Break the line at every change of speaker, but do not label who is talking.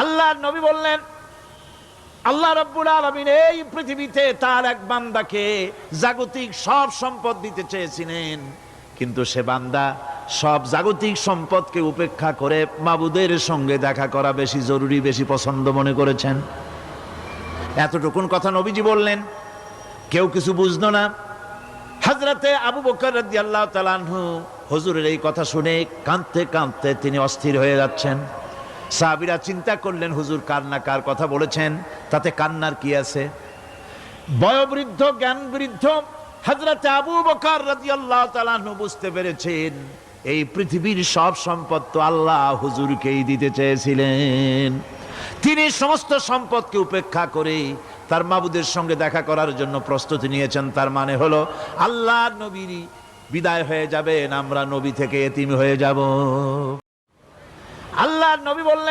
আল্লাহর নবী বললেন, আল্লাহ রাব্বুল আলামিন এই পৃথিবীতে তার এক বান্দাকে জাগতিক সব সম্পদ দিতে চেয়েছিলেন, কিন্তু সে বান্দা সব জাগতিক সম্পদকে উপেক্ষা করে মাবুদের সঙ্গে দেখা করা বেশি জরুরি, বেশি পছন্দ মনে করেছেন। এতটুকুন কথা নবীজি বললেন, কেউ কিছু বুঝলো না। হযরতে আবু বকর রাদিয়াল্লাহু তাআলা আনহু হুজুরের এই কথা শুনে কাঁদতে কাঁদতে তিনি অস্থির হয়ে যাচ্ছেন। সাহাবীরা চিন্তা করলেন, হুজুর কার না কার কথা বলেছেন, তাতে কান্নার কি আছে? বয়োবৃদ্ধ জ্ঞান বৃদ্ধ হযরতে আবু বকর রাদিয়াল্লাহু তাআলা আনহু বুঝতে পেরেছেন এই পৃথিবীর সব সম্পদ তো আল্লাহ হুজুরকেই দিতে চেয়েছিলেন। তিনি সমস্ত সম্পদকে উপেক্ষা করে তার মাবুদের সঙ্গে দেখা করার জন্য প্রস্তুতি নিয়েছেন। তার মানে হলো আল্লাহর নবীর বিদায় হয়ে যাবেন, আমরা নবী থেকে এতিম হয়ে যাব। আল্লাহর নবী বললেন,